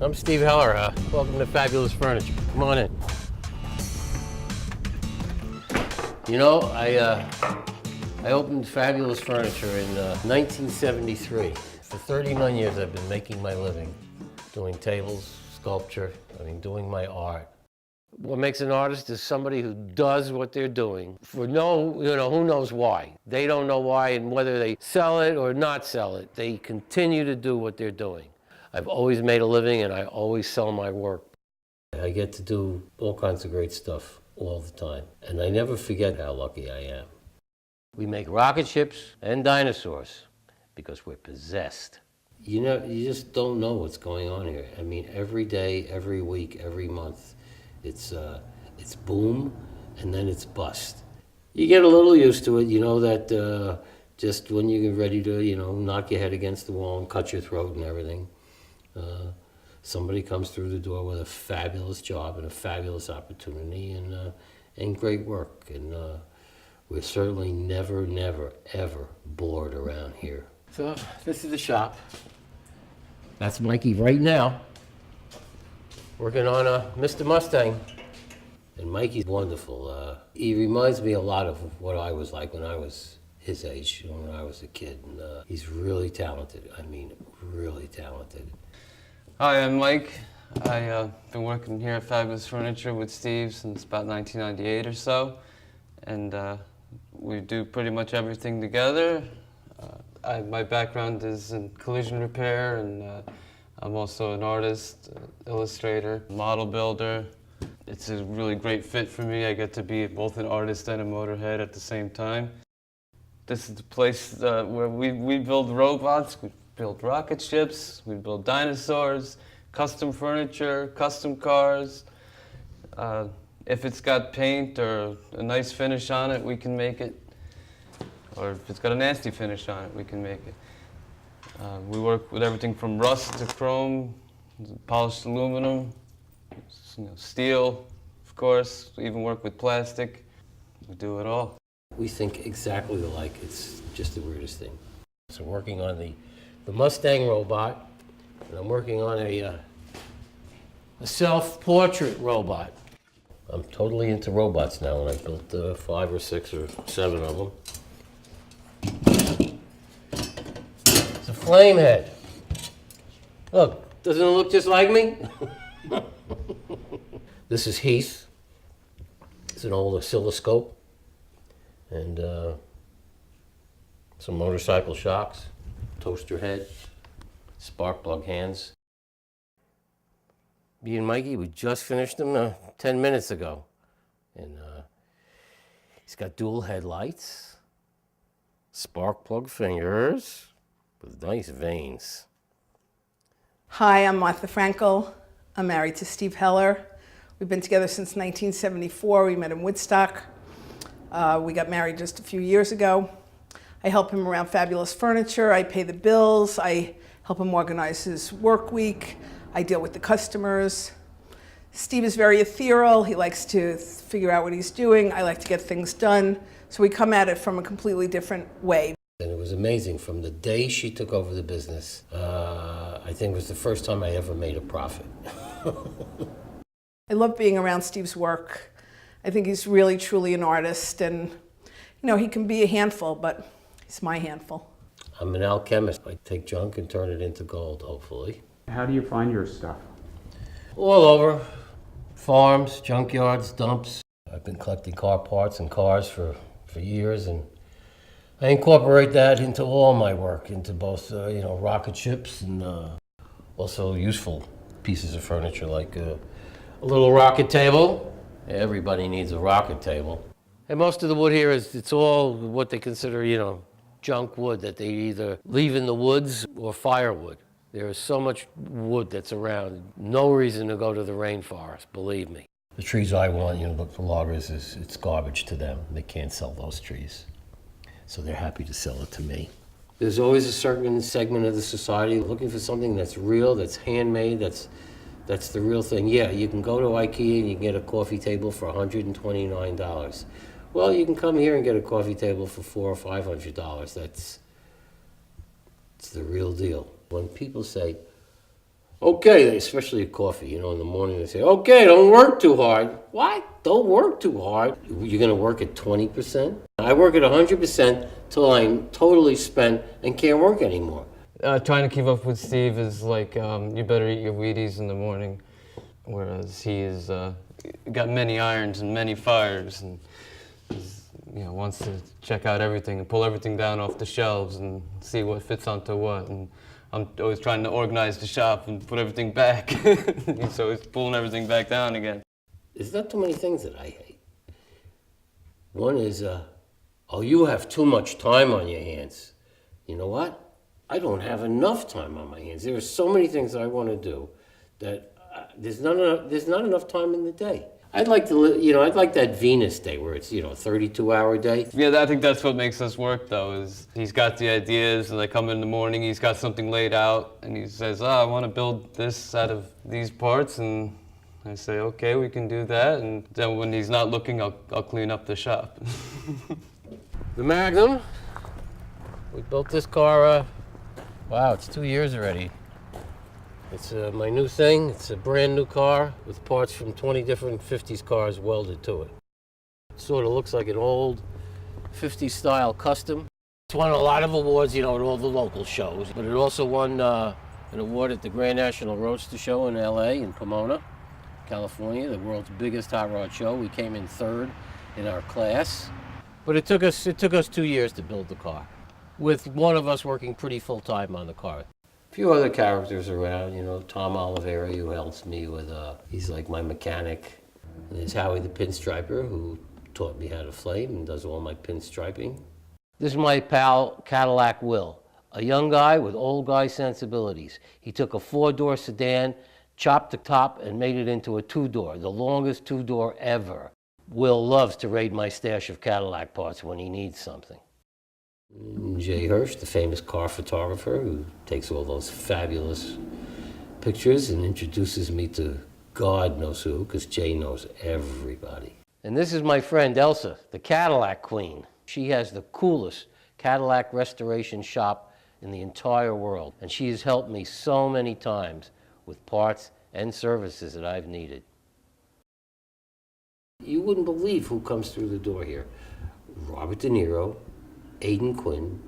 I'm Steve Heller. Welcome to Fabulous Furniture. Come on in. You know, I opened Fabulous Furniture in 1973. For 39 years I've been making my living, doing tables, sculpture, doing my art. What makes an artist is somebody who does what they're doing for who knows why. They don't know why, and whether they sell it or not sell it, they continue to do what they're doing. I've always made a living and I always sell my work. I get to do all kinds of great stuff all the time, and I never forget how lucky I am. We make rocket ships and dinosaurs because we're possessed. You just don't know what's going on here. Every day, every week, every month, it's boom, and then it's bust. You get a little used to it, that just when you get ready to, knock your head against the wall and cut your throat and everything, somebody comes through the door with a fabulous job and a fabulous opportunity and great work. And we're certainly never, ever bored around here. So this is the shop. That's Mikey right now, working on Mr. Mustang. And Mikey's wonderful. He reminds me a lot of what I was like when I was his age, when I was a kid. And he's really talented. Really talented. Hi, I'm Mike. I've been working here at Fabulous Furniture with Steve since about 1998 or so. And we do pretty much everything together. My background is in collision repair, and I'm also an artist, illustrator, model builder. It's a really great fit for me. I get to be both an artist and a motorhead at the same time. This is the place where we build robots, we build rocket ships, we build dinosaurs, custom furniture, custom cars. If it's got paint or a nice finish on it, we can make it. Or if it's got a nasty finish on it, we can make it. We work with everything from rust to chrome, polished aluminum, steel, of course. We even work with plastic. We do it all. We think exactly alike. It's just the weirdest thing. So I'm working on the Mustang robot, and I'm working on a self-portrait robot. I'm totally into robots now, and I built 5 or 6 or 7 of them. It's a flame head. Look, doesn't it look just like me? This is Heath. It's an old oscilloscope. And some motorcycle shocks, toaster head, spark plug hands. Me and Mikey, we just finished them 10 minutes ago. And he's got dual headlights, spark plug fingers with nice veins. Hi, I'm Martha Frankel. I'm married to Steve Heller. We've been together since 1974. We met in Woodstock. We got married just a few years ago. I help him around Fabulous Furniture. I pay the bills. I help him organize his work week. I deal with the customers. Steve is very ethereal. He likes to figure out what he's doing. I like to get things done. So we come at it from a completely different way. And it was amazing. From the day she took over the business, I think it was the first time I ever made a profit. I love being around Steve's work. I think he's really, truly an artist, and he can be a handful, but he's my handful. I'm an alchemist. I take junk and turn it into gold, hopefully. How do you find your stuff? All over. Farms, junkyards, dumps. I've been collecting car parts and cars for years, and I incorporate that into all my work, into both, rocket ships and also useful pieces of furniture, like a little rocket table. Everybody needs a rocket table. And most of the wood here it's all what they consider, junk wood that they either leave in the woods or firewood. There is so much wood that's around. No reason to go to the rainforest, believe me. The trees I want, the loggers, it's garbage to them. They can't sell those trees. So they're happy to sell it to me. There's always a certain segment of the society looking for something that's real, that's handmade, that's the real thing. Yeah, you can go to IKEA and you can get a coffee table for $129. Well, you can come here and get a coffee table for $400 or $500. It's the real deal. When people say, Okay, especially coffee, you know, in the morning they say, okay, don't work too hard. What? Don't work too hard? You're gonna work at 20%? I work at 100% till I'm totally spent and can't work anymore. Trying to keep up with Steve is like, you better eat your Wheaties in the morning, whereas he is got many irons and many fires, and wants to check out everything and pull everything down off the shelves and see what fits onto what. And I'm always trying to organize the shop and put everything back. He's always pulling everything back down again. There's not too many things that I hate. One is, oh, you have too much time on your hands. You know what? I don't have enough time on my hands. There are so many things I want to do that there's not enough time in the day. I'd like to, I'd like that Venus day where it's, 32-hour day. Yeah, I think that's what makes us work, though, is he's got the ideas, and I come in the morning, he's got something laid out, and he says, I want to build this out of these parts, and I say, okay, we can do that, and then when he's not looking, I'll clean up the shop. The Magnum, we built this car, wow, it's 2 years already. It's my new thing. It's a brand new car with parts from 20 different 50s cars welded to it. It sort of looks like an old 50s style custom. It's won a lot of awards, at all the local shows, but it also won an award at the Grand National Roadster Show in LA, in Pomona, California, the world's biggest hot rod show. We came in third in our class. But it took us 2 years to build the car, with one of us working pretty full time on the car. A few other characters around, Tom Oliveira, who helps me with, he's like my mechanic. And there's Howie the pinstriper, who taught me how to flame and does all my pinstriping. This is my pal, Cadillac Will, a young guy with old guy sensibilities. He took a 4-door sedan, chopped the top, and made it into a 2-door, the longest 2-door ever. Will loves to raid my stash of Cadillac parts when he needs something. Jay Hirsch, the famous car photographer who takes all those fabulous pictures and introduces me to God knows who, because Jay knows everybody. And this is my friend Elsa, the Cadillac Queen. She has the coolest Cadillac restoration shop in the entire world, and she has helped me so many times with parts and services that I've needed. You wouldn't believe who comes through the door here. Robert De Niro, Aidan Quinn,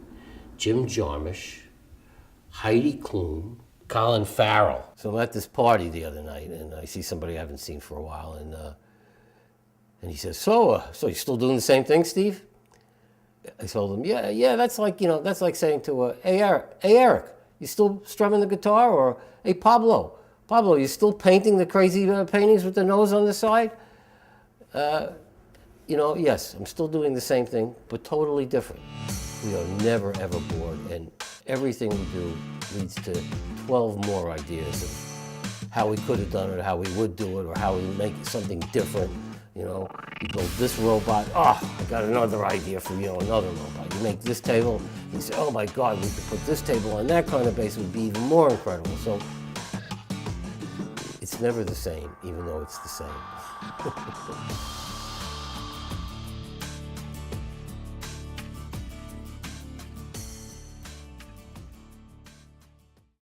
Jim Jarmusch, Heidi Klum, Colin Farrell. So I'm at this party the other night, and I see somebody I haven't seen for a while, and he says, so you still doing the same thing, Steve? I told him, yeah, that's like, that's like saying to, hey, Eric, you still strumming the guitar? Or, hey, Pablo, you still painting the crazy paintings with the nose on the side? Yes, I'm still doing the same thing, but totally different. We are never, ever bored, and everything we do leads to 12 more ideas of how we could have done it, how we would do it, or how we make something different. You build this robot, I got another idea for, another robot. You make this table, you say, oh my God, we could put this table on that kind of base, it would be even more incredible. So it's never the same, even though it's the same.